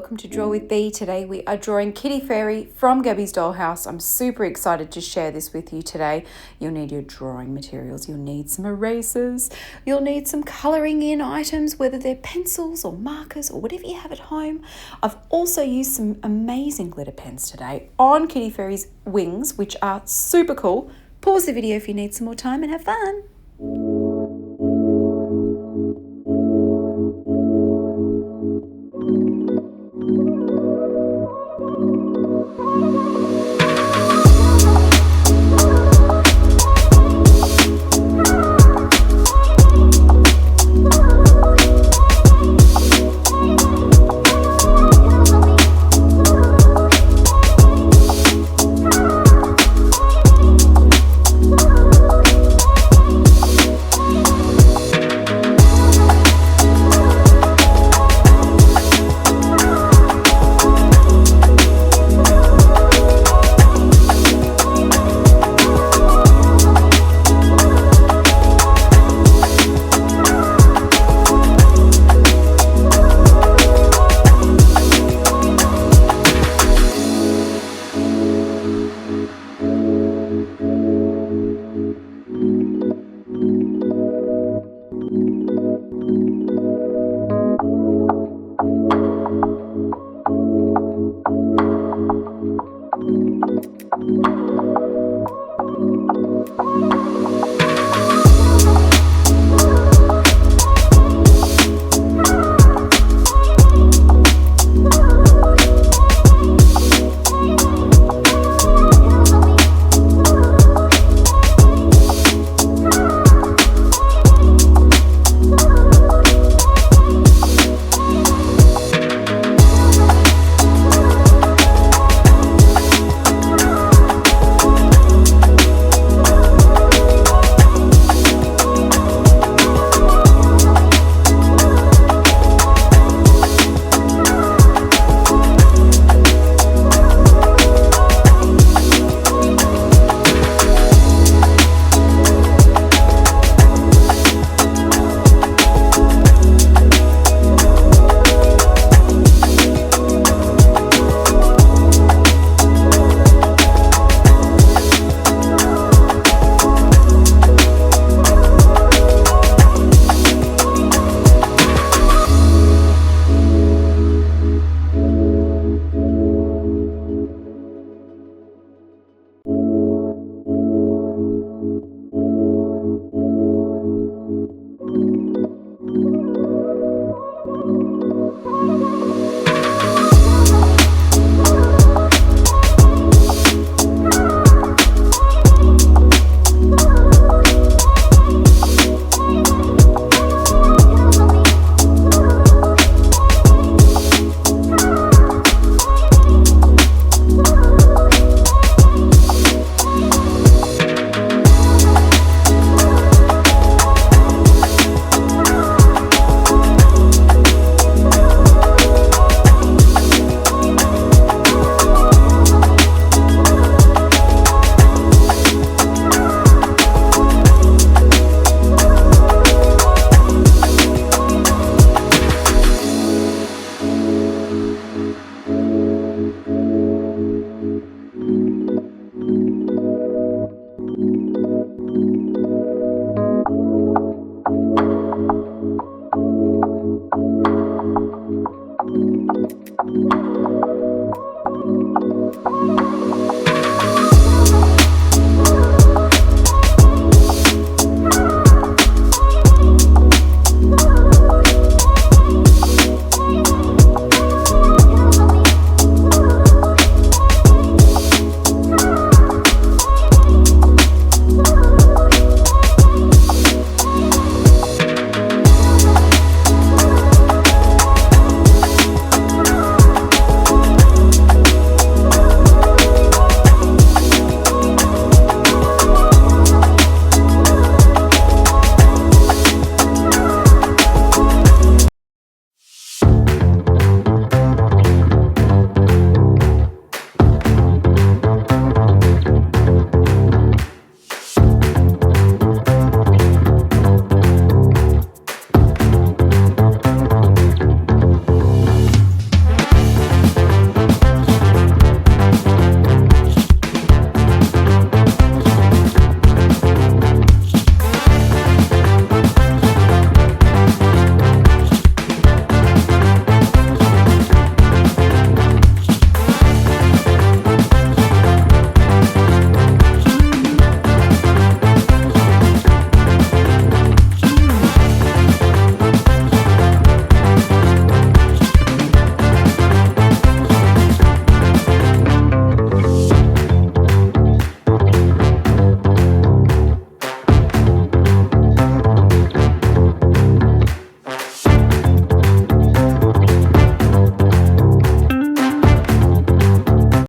welcome to Draw with Bee. Today we are drawing Kitty Fairy from Gabby's Dollhouse. I'm super excited to share this with you today. You'll need your drawing materials, you'll need some erasers, you'll need some colouring in items, whether they're pencils or markers or whatever you have at home. I've also used some amazing glitter pens today on Kitty Fairy's wings, which are super cool. Pause the video if you need some more time and have fun.